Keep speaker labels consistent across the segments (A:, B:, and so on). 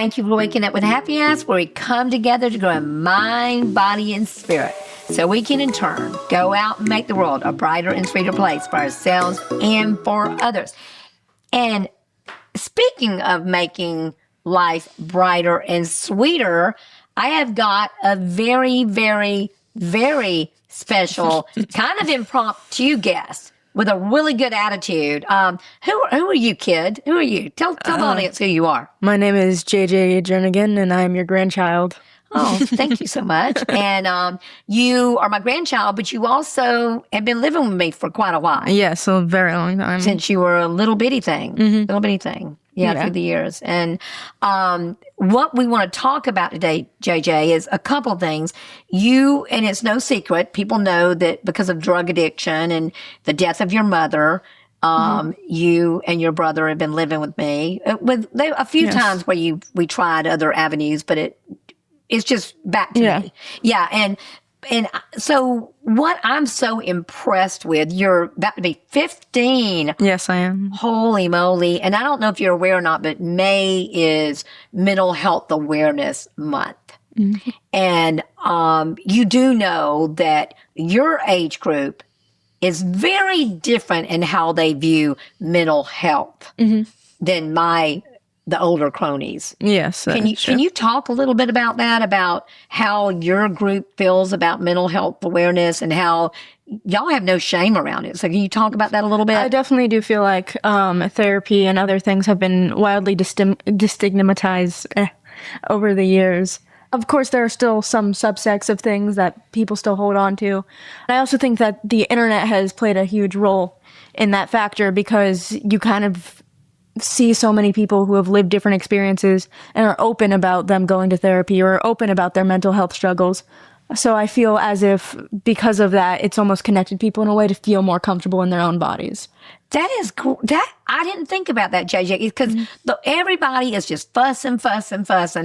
A: Thank you for waking up with Happy Ass, where we come together to grow in mind, body, and spirit, so we can in turn go out and make the world a brighter and sweeter place for ourselves and for others. And speaking of making life brighter and sweeter, I have got a very, very, very special kind of impromptu guest with a really good attitude. Who are you, kid? Who are you? Tell the audience who you are.
B: My name is JJ Jernigan, and I am your grandchild.
A: Oh, thank you so much. And you are my grandchild, but you also have been living with me for quite a while.
B: Yes, a very long time.
A: Since you were a little bitty thing. Little bitty thing. Yeah, through the years. And what we want to talk about today, JJ, is a couple things. You, and it's no secret, people know that because of drug addiction and the death of your mother, you and your brother have been living with me. With a few times where we tried other avenues, but it's just back to me. Yeah. And so what I'm so impressed with, you're about to be 15.
B: Yes, I am.
A: Holy moly. And I don't know if you're aware or not, but May is Mental Health Awareness Month. And you do know that your age group is very different in how they view mental health than the older cronies.
B: Yes.
A: Can you talk a little bit about that, about how your group feels about mental health awareness and how y'all have no shame around it? So can you talk about that a little bit?
B: I definitely do feel like therapy and other things have been wildly destigmatized over the years. Of course, there are still some subsects of things that people still hold on to. I also think that the internet has played a huge role in that factor, because you kind of see so many people who have lived different experiences and are open about them going to therapy or open about their mental health struggles. So I feel as if because of that, it's almost connected people in a way to feel more comfortable in their own bodies.
A: That is cool. I didn't think about that, JJ, because everybody is just fussing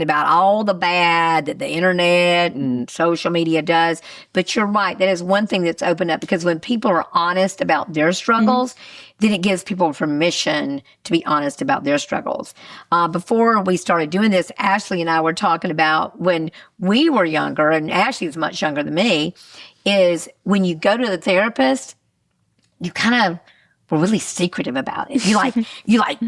A: about all the bad that the internet and social media does. But you're right. That is one thing that's opened up, because when people are honest about their struggles, then it gives people permission to be honest about their struggles. Before we started doing this, Ashley and I were talking about when we were younger, and Ashley is much younger than me, is when you go to the therapist, you kind of were really secretive about it. You like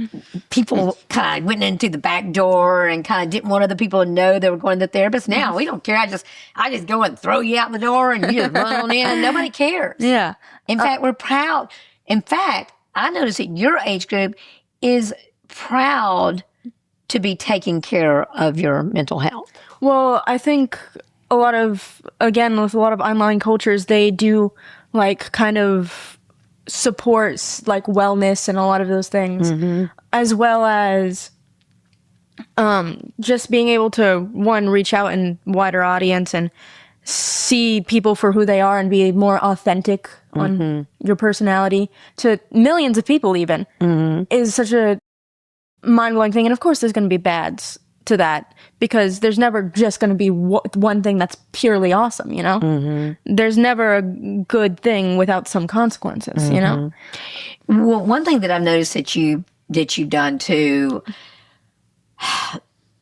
A: people kind of went in through the back door and kind of didn't want other people to know they were going to the therapist. Now we don't care. I just go and throw you out the door and you just run on in and nobody cares.
B: Yeah.
A: In fact, we're proud. In fact, I noticed that your age group is proud to be taking care of your mental health.
B: Well, I think with a lot of online cultures, they do like kind of supports like wellness and a lot of those things, as well as just being able to, one, reach out in wider audience and see people for who they are and be more authentic on your personality to millions of people even, is such a mind-blowing thing. And of course there's going to be bads to that, because there's never just going to be one thing that's purely awesome, you know? There's never a good thing without some consequences, you know?
A: Well, one thing that I've noticed that you've done too,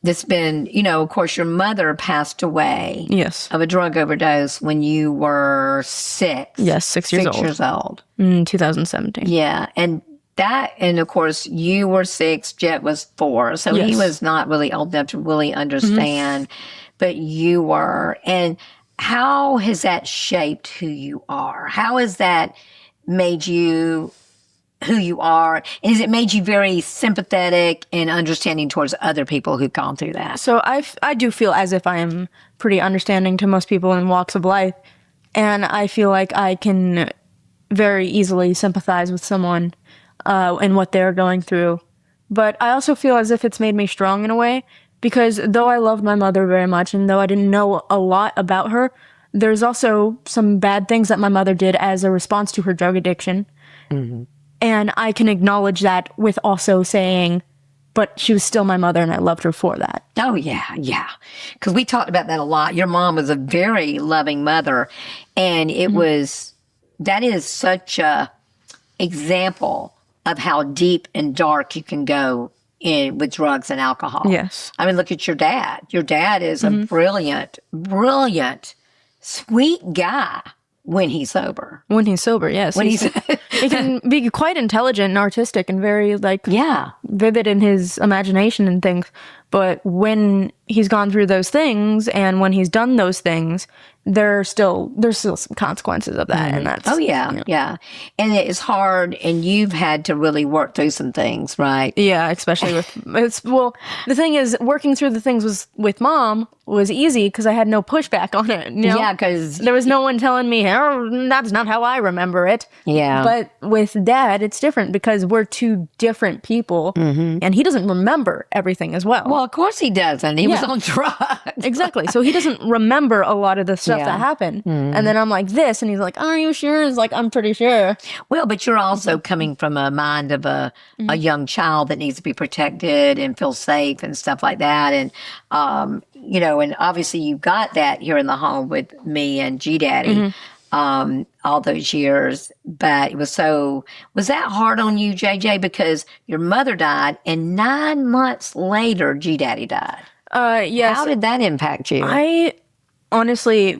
A: that's been, of course, your mother passed away of a drug overdose when you were 6.
B: Yes, 6 years old.
A: 6 years old.
B: In 2017.
A: Yeah, and of course, you were 6, Jet was 4, so he was not really old enough to really understand, but you were. And how has that shaped who you are? How has that made you who you are? And has it made you very sympathetic and understanding towards other people who've gone through that?
B: So I do feel as if I am pretty understanding to most people in walks of life, and I feel like I can very easily sympathize with someone and what they're going through. But I also feel as if it's made me strong in a way, because though I loved my mother very much and though I didn't know a lot about her, there's also some bad things that my mother did as a response to her drug addiction. And I can acknowledge that with also saying, but she was still my mother and I loved her for that.
A: Oh, yeah. Because we talked about that a lot. Your mom was a very loving mother, and that is such a example of how deep and dark you can go with drugs and alcohol.
B: Yes.
A: I mean, look at your dad. Your dad is a brilliant, sweet guy when he's sober.
B: When he's sober, yes.
A: When he's
B: he can be quite intelligent and artistic and very
A: yeah.
B: vivid in his imagination and things. But when he's gone through those things and when he's done those things, there's still some consequences of that. And that's
A: yeah. And it is hard, and you've had to really work through some things, right?
B: Yeah, especially with the thing is, working through the things with mom was easy because I had no pushback on it. You know?
A: Yeah, because
B: there was no one telling me, oh, that's not how I remember it.
A: Yeah.
B: But with dad, it's different because we're two different people, and he doesn't remember everything as well.
A: Well, of course he doesn't. He was on drugs.
B: Exactly. So he doesn't remember a lot of the stuff that happened. And then I'm like this, and he's like, are you sure? It's like, I'm pretty sure.
A: Well, but you're also coming from a mind of a young child that needs to be protected and feel safe and stuff like that. And, and obviously you got that here in the home with me and G-Daddy all those years. But was that hard on you, JJ? Because your mother died, and 9 months later, G-Daddy died.
B: Yes.
A: How did that impact you?
B: I honestly,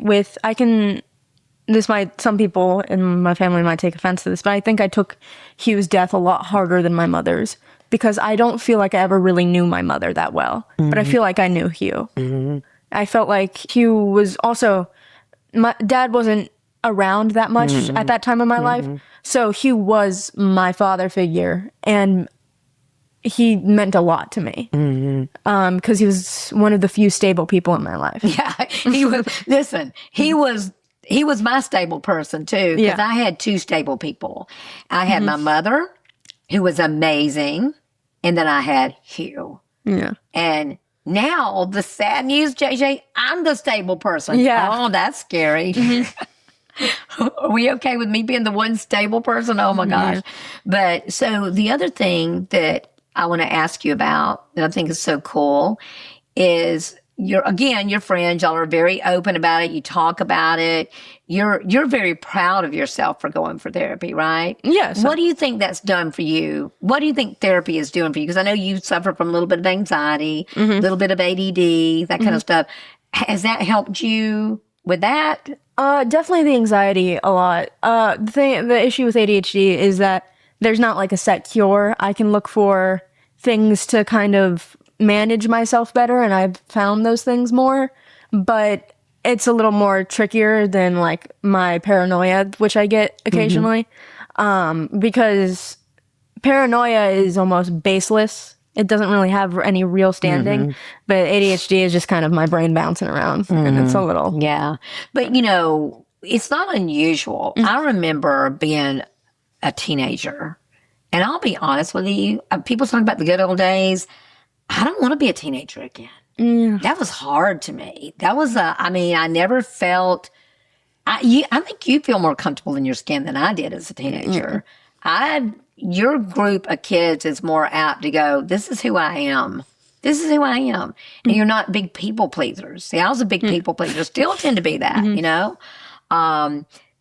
B: some people in my family might take offense to this, but I think I took Hugh's death a lot harder than my mother's because I don't feel like I ever really knew my mother that well, but I feel like I knew Hugh. I felt like Hugh was also, my dad wasn't around that much at that time of my life, so Hugh was my father figure, and he meant a lot to me because he was one of the few stable people in my life.
A: Yeah, he was. Listen, he was my stable person too, because I had two stable people. I had my mother, who was amazing, and then I had Hugh.
B: Yeah,
A: and now the sad news, JJ, I'm the stable person.
B: Yeah.
A: Oh, that's scary. Are we okay with me being the one stable person? Oh my gosh. But so the other thing that I want to ask you about that I think is so cool is your friends, y'all are very open about it. You talk about it. You're very proud of yourself for going for therapy, right?
B: Yes.
A: What do you think that's done for you? What do you think therapy is doing for you? Because I know you suffer from a little bit of anxiety, a little bit of ADD, that kind of stuff. Has that helped you with that?
B: Definitely the anxiety a lot. The issue with ADHD is that there's not like a set cure. I can look for things to kind of manage myself better, and I've found those things more, but it's a little more trickier than like my paranoia, which I get occasionally, because paranoia is almost baseless. It doesn't really have any real standing, but ADHD is just kind of my brain bouncing around, and it's a little...
A: Yeah. But, it's not unusual. I remember being a teenager, and I'll be honest with you, people talk about the good old days. I don't want to be a teenager again. That was hard to me. That was I never felt... I think you feel more comfortable in your skin than I did as a teenager. Your group of kids is more apt to go, this is who I am. This is who I am. And you're not big people pleasers. See, I was a big people pleaser. Still tend to be that,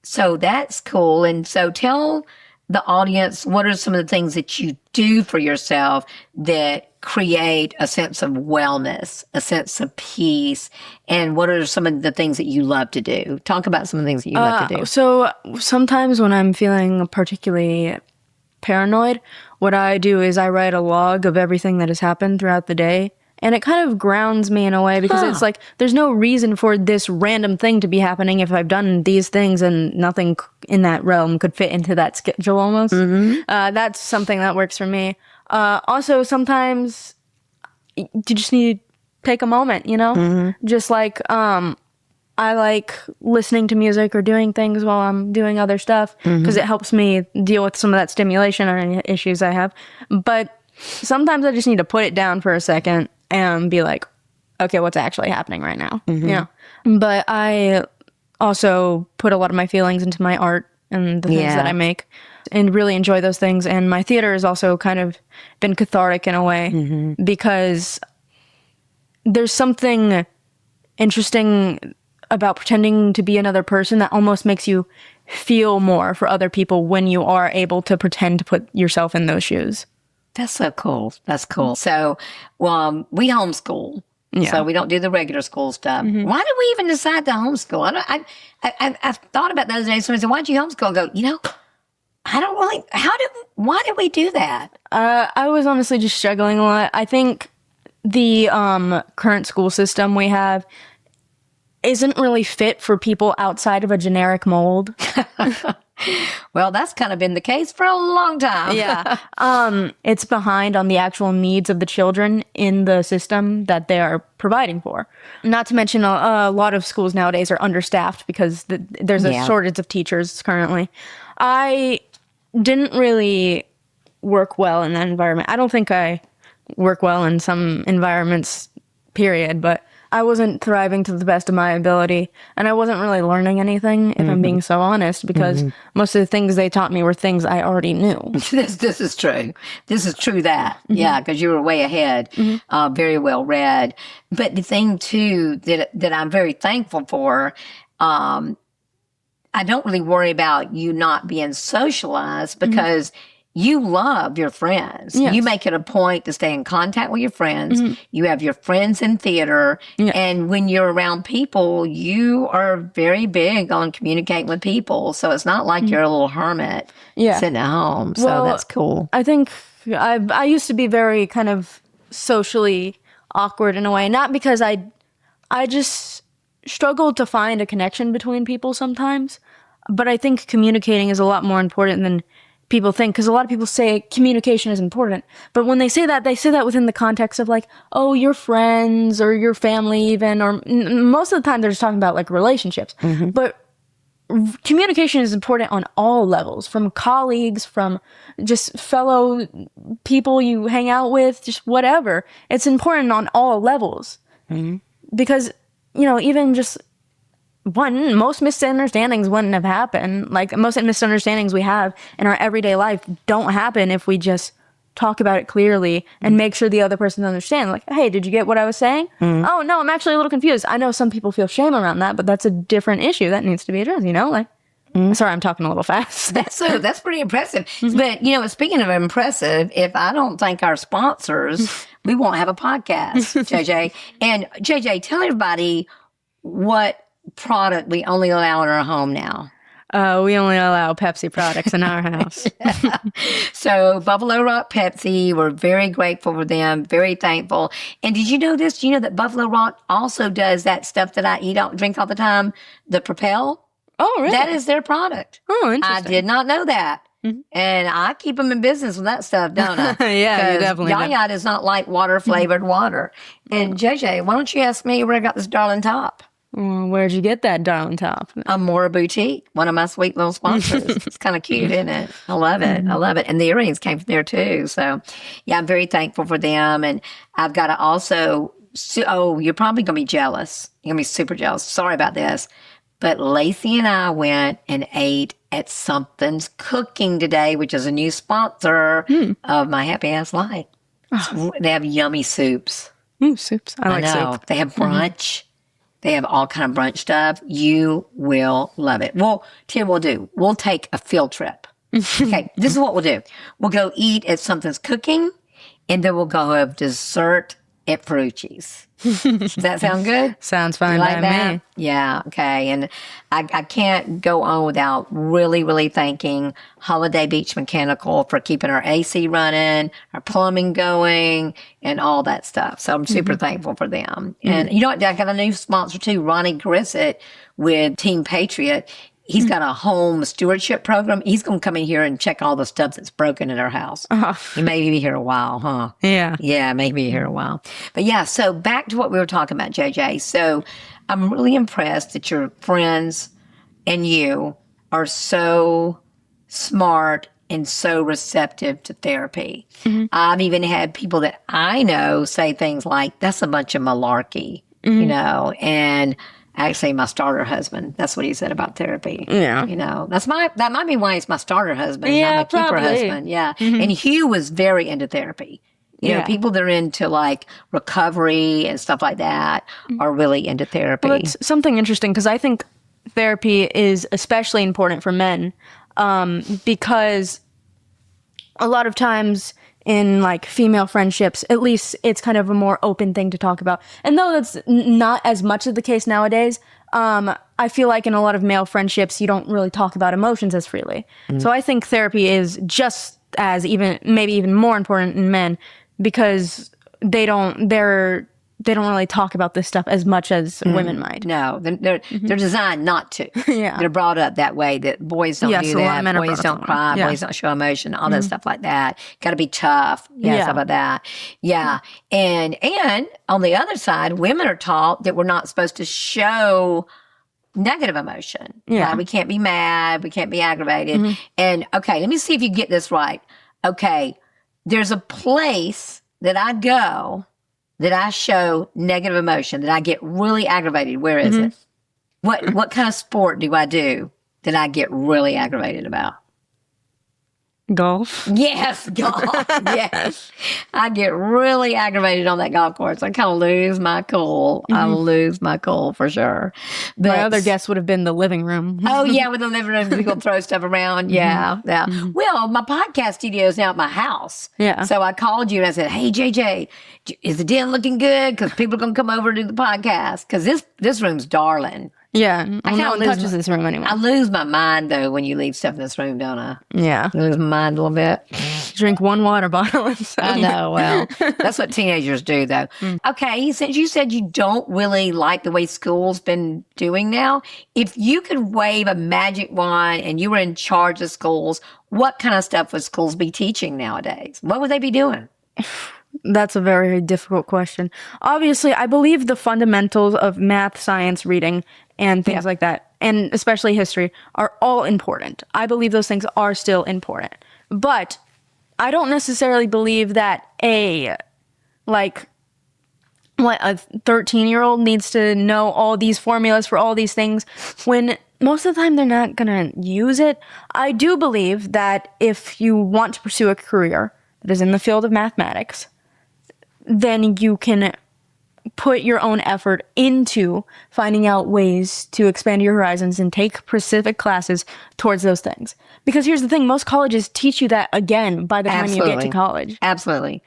A: So that's cool. And so tell the audience, what are some of the things that you do for yourself that create a sense of wellness, a sense of peace, and what are some of the things that you love to do? Talk about some of the things that you love to do.
B: So sometimes when I'm feeling particularly paranoid, what I do is I write a log of everything that has happened throughout the day, and it kind of grounds me in a way because it's like there's no reason for this random thing to be happening if I've done these things, and nothing in that realm could fit into that schedule almost. That's something that works for me. Also, sometimes you just need to take a moment, just like I like listening to music or doing things while I'm doing other stuff because it helps me deal with some of that stimulation or any issues I have. But sometimes I just need to put it down for a second and be like, okay, what's actually happening right now? But I also put a lot of my feelings into my art and the things that I make and really enjoy those things. And my theater has also kind of been cathartic in a way because there's something interesting about pretending to be another person that almost makes you feel more for other people when you are able to pretend to put yourself in those shoes.
A: That's so cool. That's cool. So, we homeschool.
B: Yeah.
A: So we don't do the regular school stuff. Why did we even decide to homeschool? I thought about those days. Someone said, "Why'd you homeschool?" I go, I don't really. Why did we do that?
B: I was honestly just struggling a lot. I think the current school system we have isn't really fit for people outside of a generic mold.
A: Well, that's kind of been the case for a long time.
B: Yeah. It's behind on the actual needs of the children in the system that they are providing for. Not to mention a lot of schools nowadays are understaffed because there's a shortage of teachers currently. I didn't really work well in that environment. I don't think I work well in some environments, period, but I wasn't thriving to the best of my ability, and I wasn't really learning anything, if I'm being so honest, because most of the things they taught me were things I already knew.
A: This is true. This is true that. Yeah, because you were way ahead, very well read. But the thing, too, that I'm very thankful for, I don't really worry about you not being socialized because you love your friends.
B: Yes.
A: You make it a point to stay in contact with your friends. You have your friends in theater.
B: Yeah.
A: And when you're around people, you are very big on communicating with people. So it's not like you're a little hermit sitting at home. So that's cool.
B: I think I used to be very kind of socially awkward in a way, not because I just struggled to find a connection between people sometimes, but I think communicating is a lot more important than people think, because a lot of people say communication is important, but when they say that within the context of like, oh, your friends or your family even, or most of the time they're just talking about like relationships. But communication is important on all levels, from colleagues, from just fellow people you hang out with, just whatever. It's important on all levels because, even just most misunderstandings wouldn't have happened. Like, most misunderstandings we have in our everyday life don't happen if we just talk about it clearly and make sure the other person understands. Like, hey, did you get what I was saying? Oh, no, I'm actually a little confused. I know some people feel shame around that, but that's a different issue that needs to be addressed, Like, sorry, I'm talking a little fast.
A: That's pretty impressive. But, speaking of impressive, if I don't thank our sponsors, we won't have a podcast, JJ. And JJ, tell everybody what product we only allow in our home now.
B: We only allow Pepsi products in our house.
A: So Buffalo Rock Pepsi, we're very grateful for them, very thankful. And did you know this? Do you know that Buffalo Rock also does that stuff that I drink all the time, the Propel?
B: Oh, really?
A: That is their product.
B: Oh, interesting.
A: I did not know that. And I keep them in business with that stuff, don't I?
B: Yeah, you definitely do.
A: Yaya does not like water-flavored water. And JJ, why don't you ask me where I got this darling top?
B: Where'd you get that darling top?
A: Amora Boutique, one of my sweet little sponsors. It's kind of cute, isn't it? I love it. I love it. And the earrings came from there too. So, yeah, I'm very thankful for them. And I've got to also, you're probably going to be jealous. You're going to be super jealous. Sorry about this. But Lacey and I went and ate at Something's Cooking today, which is a new sponsor of My Happy Ass Life. Oh. They have yummy soups.
B: Soups. I like soup.
A: They have brunch. They have all kind of brunch stuff. You will love it. Well, Tim, we'll take a field trip. Okay, this is what we'll do. We'll go eat at Something's Cooking, and then we'll go have dessert at Ferrucci's. Does that sound good?
B: Sounds fine
A: by
B: me.
A: Yeah, okay. And I can't go on without really, really thanking Holiday Beach Mechanical for keeping our AC running, our plumbing going, and all that stuff. So I'm super thankful for them. And you know what? I got a new sponsor too, Ronnie Grissett with Team Patriot. He's got a home stewardship program. He's going to come in here and check all the stuff that's broken in our house. He may be here a while, huh?
B: Yeah.
A: Yeah, maybe here a while. But yeah, so back to what we were talking about, JJ. So I'm really impressed that your friends and you are so smart and so receptive to therapy. I've even had people that I know say things like, that's a bunch of malarkey, and actually, my starter husband, that's what he said about therapy.
B: Yeah.
A: That might be why he's my starter husband, not my keeper husband. Yeah. And Hugh was very into therapy. People that are into like recovery and stuff like that are really into therapy.
B: Well, it's something interesting because I think therapy is especially important for men because a lot of times in like female friendships, at least it's kind of a more open thing to talk about. And though that's not as much of the case nowadays, I feel like in a lot of male friendships, you don't really talk about emotions as freely. So I think therapy is just as maybe even more important in men, because they don't really talk about this stuff as much as women might.
A: No, they're designed not to.
B: Yeah.
A: They're brought up that way, that boys don't
B: Yes,
A: do
B: a lot of
A: that,
B: men are
A: boys
B: brought up
A: don't
B: that way.
A: cry,
B: Yeah.
A: boys don't show emotion, all that stuff like that. Got to be tough, stuff like that. Yeah, and on the other side, women are taught that we're not supposed to show negative emotion.
B: Yeah.
A: We can't be mad, we can't be aggravated. And okay, let me see if you get this right. Okay, there's a place that I go that I show negative emotion, that I get really aggravated. Where is it? What kind of sport do I do that I get really aggravated about?
B: Golf.
A: Yes, golf. Yes. I get really aggravated on that golf course. I kind of lose my cool. I lose my cool for sure. But
B: My other guess would have been the living room.
A: oh, yeah, with the living room, people throw stuff around. Yeah, yeah. Well, my podcast studio is now at my house.
B: Yeah.
A: So I called you and I said, hey, JJ, is the den looking good? Because people are going to come over to do the podcast. Because this room's darling.
B: Yeah.
A: kinda
B: No one
A: lose
B: touches this room anymore.
A: I lose my mind, though, when you leave stuff in this room, don't I?
B: Yeah.
A: I lose my mind a little bit.
B: Drink one water bottle. And
A: I know. Well, that's what teenagers do, though. Okay, since you said you don't really like the way school's been doing now, if you could wave a magic wand and you were in charge of schools, what kind of stuff would schools be teaching nowadays? What would they be doing?
B: That's a very difficult question. Obviously, I believe the fundamentals of math, science, reading, and things like that, and especially history, are all important. I believe those things are still important. But I don't necessarily believe that a 13-year-old needs to know all these formulas for all these things when most of the time they're not going to use it. I do believe that if you want to pursue a career that is in the field of mathematics, then you can put your own effort into finding out ways to expand your horizons and take specific classes towards those things. Because here's the thing, most colleges teach you that again by the time you get to college.
A: Absolutely.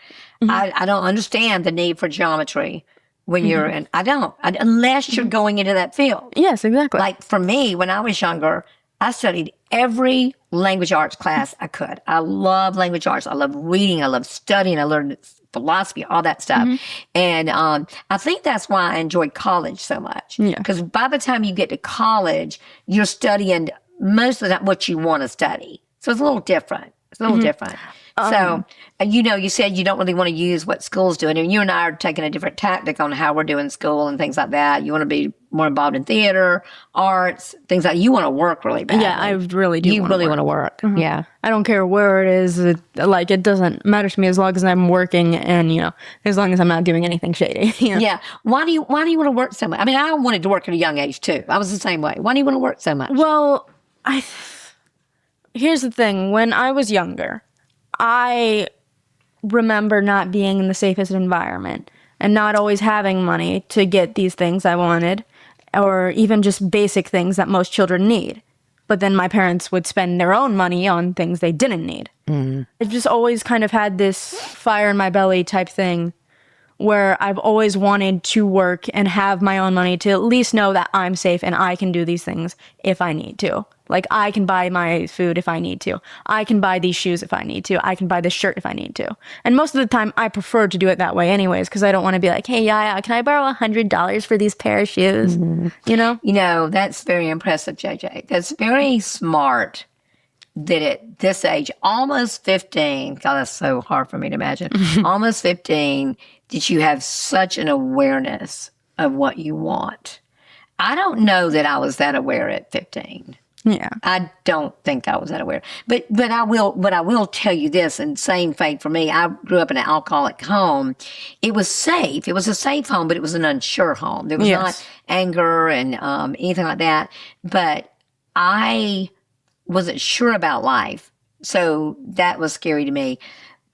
A: I don't understand the need for geometry when you're in, unless you're going into that field.
B: Yes, exactly.
A: Like for me, when I was younger, I studied every language arts class I could. I love language arts. I love reading. I love studying. I learned philosophy, all that stuff. And I think that's why I enjoyed college so much. Because by the time you get to college, you're studying most of the time what you want to study. So it's a little different. It's a little different. So, you said you don't really want to use what school's doing. And you and I are taking a different tactic on how we're doing school and things like that. You want to be more involved in theater, arts, things like that. You want to work really bad.
B: Yeah, I really do.
A: You really want to work. Yeah.
B: I don't care where it is. It doesn't matter to me as long as I'm working and, as long as I'm not doing anything shady.
A: Yeah. Why do you want to work so much? I mean, I wanted to work at a young age too. I was the same way. Why do you want to work so much?
B: Well, here's the thing. When I was younger, I remember not being in the safest environment and not always having money to get these things I wanted, or even just basic things that most children need. But then my parents would spend their own money on things they didn't need. I've just always kind of had this fire in my belly type thing where I've always wanted to work and have my own money to at least know that I'm safe and I can do these things if I need to. Like, I can buy my food if I need to. I can buy these shoes if I need to. I can buy this shirt if I need to. And most of the time, I prefer to do it that way anyways, because I don't want to be like, hey, Yaya, can I borrow $100 for these pair of shoes?
A: That's very impressive, JJ. That's very smart that at this age, almost 15, God, that's so hard for me to imagine, almost 15, that you have such an awareness of what you want. I don't know that I was that aware at 15.
B: Yeah.
A: I don't think I was that aware. But I will tell you this, and same fate for me. I grew up in an alcoholic home. It was safe. It was a safe home, but it was an unsure home. There was not anger and anything like that. But I wasn't sure about life. So that was scary to me.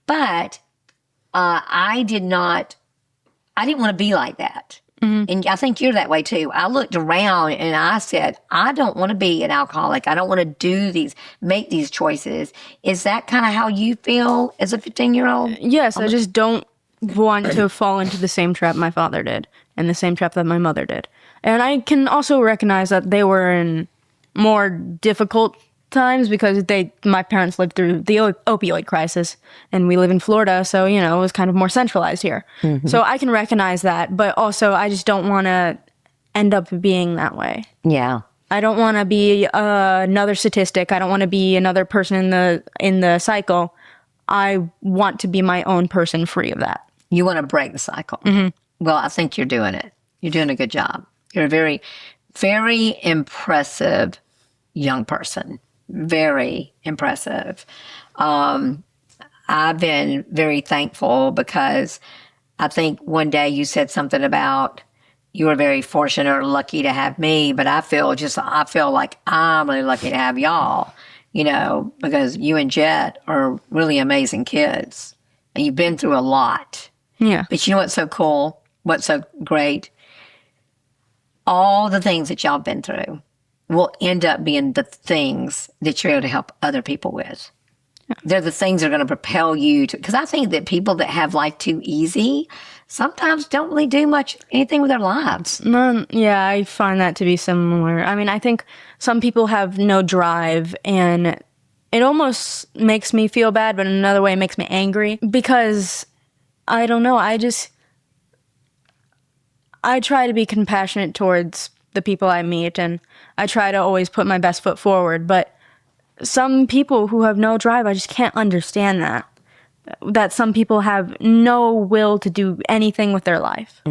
A: But I didn't want to be like that. And I think you're that way too. I looked around and I said, I don't want to be an alcoholic. I don't want to make these choices. Is that kind of how you feel as a 15-year-old?
B: Yes, I just don't want to fall into the same trap my father did and the same trap that my mother did. And I can also recognize that they were in more difficult times because my parents lived through the opioid crisis, and we live in Florida, so it was kind of more centralized here. So I can recognize that, but also I just don't want to end up being that way.
A: Yeah.
B: I don't want to be another statistic. I don't want to be another person in the cycle. I want to be my own person, free of that.
A: You want to break the cycle. Well, I think you're doing it. You're doing a good job. You're a very, very impressive young person. Very impressive. I've been very thankful because I think one day you said something about you were very fortunate or lucky to have me, but I feel like I'm really lucky to have y'all, because you and Jet are really amazing kids and you've been through a lot.
B: Yeah.
A: But you know what's so cool? What's so great? All the things that y'all been through will end up being the things that you're able to help other people with. They're the things that are going to propel you to, because I think that people that have life too easy sometimes don't really do anything with their lives.
B: Yeah, I find that to be similar. I mean, I think some people have no drive, and it almost makes me feel bad, but in another way it makes me angry because I don't know. I try to be compassionate towards the people I meet, and I try to always put my best foot forward. But some people who have no drive, I just can't understand that. That some people have no will to do anything with their life.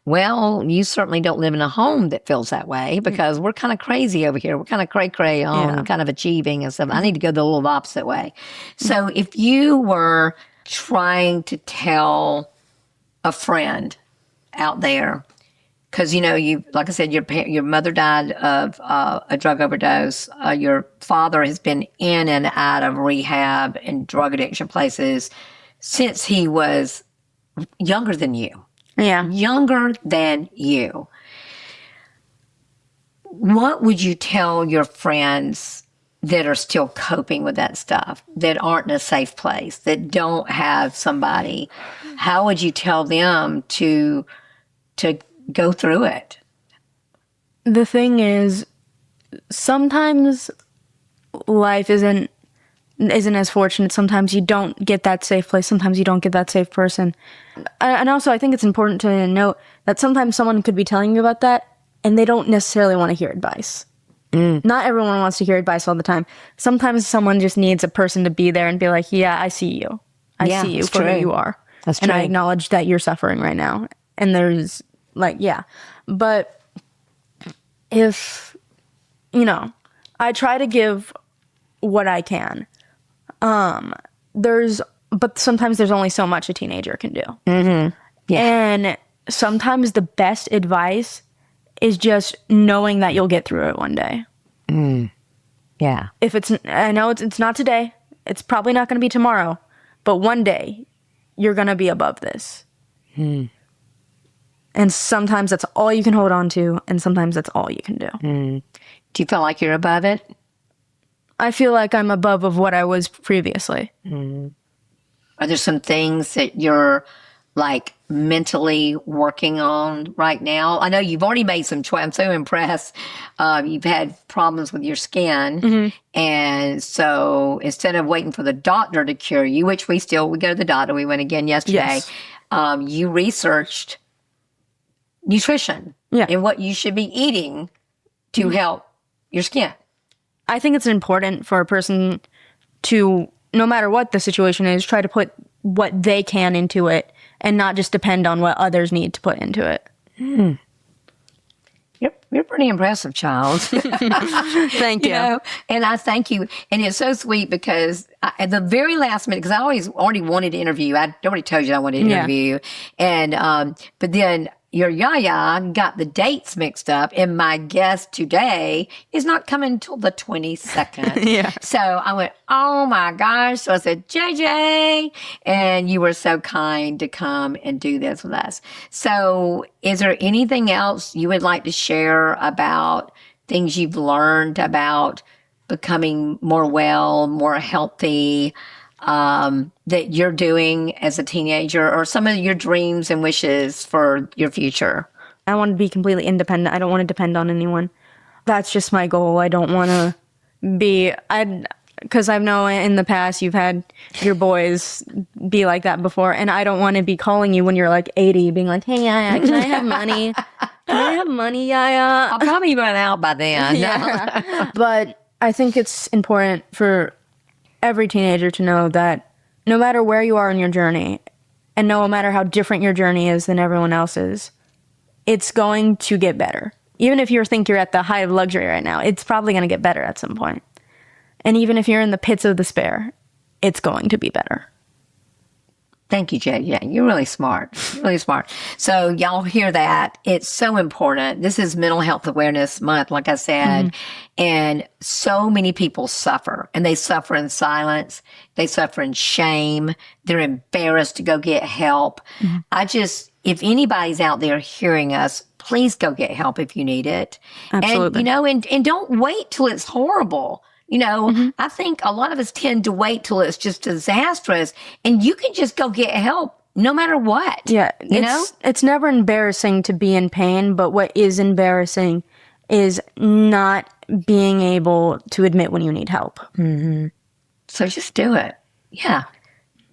A: Well, you certainly don't live in a home that feels that way because we're kind of crazy over here. We're kind of cray-cray on kind of achieving and stuff. I need to go the little opposite way. So if you were trying to tell a friend out there, because you, like I said, your mother died of a drug overdose. Your father has been in and out of rehab and drug addiction places since he was younger than you.
B: Yeah.
A: Younger than you. What would you tell your friends that are still coping with that stuff, that aren't in a safe place, that don't have somebody? How would you tell them to go through it?
B: The thing is, sometimes life isn't as fortunate. Sometimes you don't get that safe place. Sometimes you don't get that safe person. And also, I think it's important to note that sometimes someone could be telling you about that, and they don't necessarily want to hear advice. Not everyone wants to hear advice all the time. Sometimes someone just needs a person to be there and be like, yeah, I see you. I see you for who you are.
A: That's
B: and
A: true.
B: I acknowledge that you're suffering right now. And there's but if, I try to give what I can. But sometimes there's only so much a teenager can do.
A: Yeah.
B: And sometimes the best advice is just knowing that you'll get through it one day.
A: Yeah.
B: I know it's not today. It's probably not going to be tomorrow. But one day, you're going to be above this. And sometimes that's all you can hold on to, and sometimes that's all you can do.
A: Do you feel like you're above it?
B: I feel like I'm above of what I was previously.
A: Are there some things that you're mentally working on right now? I know you've already made some choices. I'm so impressed. You've had problems with your skin. And so instead of waiting for the doctor to cure you, which we go to the doctor, we went again yesterday.
B: Yes.
A: You researched nutrition and what you should be eating to help your skin.
B: I think it's important for a person to, no matter what the situation is, try to put what they can into it and not just depend on what others need to put into it.
A: You're pretty impressive, child.
B: Thank you.
A: And I thank you. And it's so sweet because at the very last minute, because I already wanted to interview you. I already told you I wanted to interview you. And, but then your yaya got the dates mixed up, and my guest today is not coming until the 22nd.
B: Yeah.
A: So I went, oh my gosh. So I said, JJ, and you were so kind to come and do this with us. So is there anything else you would like to share about things you've learned about becoming more well, more healthy, that you're doing as a teenager, or some of your dreams and wishes for your future?
B: I want to be completely independent. I don't want to depend on anyone. That's just my goal. I don't want to because I know in the past you've had your boys be like that before, and I don't want to be calling you when you're like 80, being like, hey, Yaya, can I have money? Can I have money, Yaya?
A: I'll probably run out by then.
B: Yeah. But I think it's important for every teenager to know that no matter where you are in your journey, and no matter how different your journey is than everyone else's, it's going to get better. Even if you think you're at the height of luxury right now, it's probably going to get better at some point. And even if you're in the pits of despair, it's going to be better.
A: Thank you, Jay. Yeah, you're really smart. Really smart. So y'all hear that. It's so important. This is Mental Health Awareness Month, like I said. And so many people suffer, and they suffer in silence. They suffer in shame. They're embarrassed to go get help. If anybody's out there hearing us, please go get help if you need it.
B: Absolutely.
A: And don't wait till it's horrible. I think a lot of us tend to wait till it's just disastrous, and you can just go get help no matter what.
B: Yeah. It's never embarrassing to be in pain, but what is embarrassing is not being able to admit when you need help.
A: So just do it. Yeah.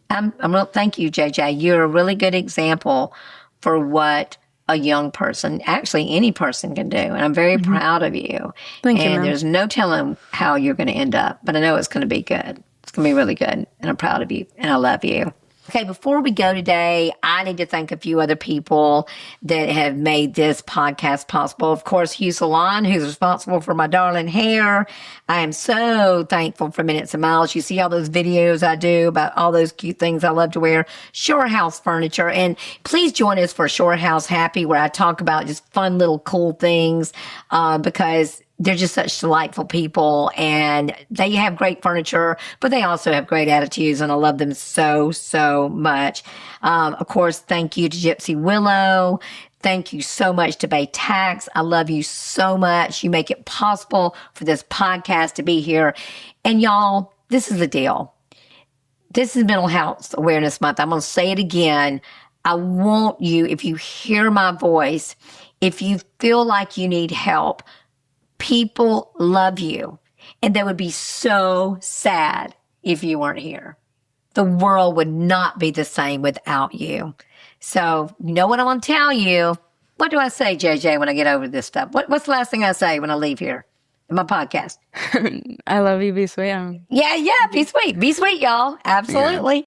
A: I'm real. Thank you, JJ. You're a really good example for what a young person, actually any person, can do. And I'm very proud of you.
B: Thank you,
A: And
B: ma'am.
A: there's no telling how you're going to end up, but I know it's going to be good. It's going to be really good. And I'm proud of you. And I love you. Okay, before we go today, I need to thank a few other people that have made this podcast possible. Of course, Hugh Salon, who's responsible for my darling hair. I am so thankful for Minutes and Miles. You see all those videos I do about all those cute things I love to wear. Shore House Furniture. And please join us for Shore House Happy, where I talk about just fun little cool things, because they're just such delightful people, and they have great furniture, but they also have great attitudes, and I love them so, so much. Of course, thank you to Gypsy Willow. Thank you so much to Bay Tax. I love you so much. You make it possible for this podcast to be here. And y'all, this is the deal. This is Mental Health Awareness Month. I'm going to say it again. I want you, if you hear my voice, if you feel like you need help, people love you, and they would be so sad if you weren't here. The world would not be the same without you. So, you know what I want to tell you? What do I say, JJ, when I get over this stuff? What's the last thing I say when I leave here in my podcast?
B: I love you, be sweet.
A: Yeah, be sweet. Be sweet, y'all. Absolutely.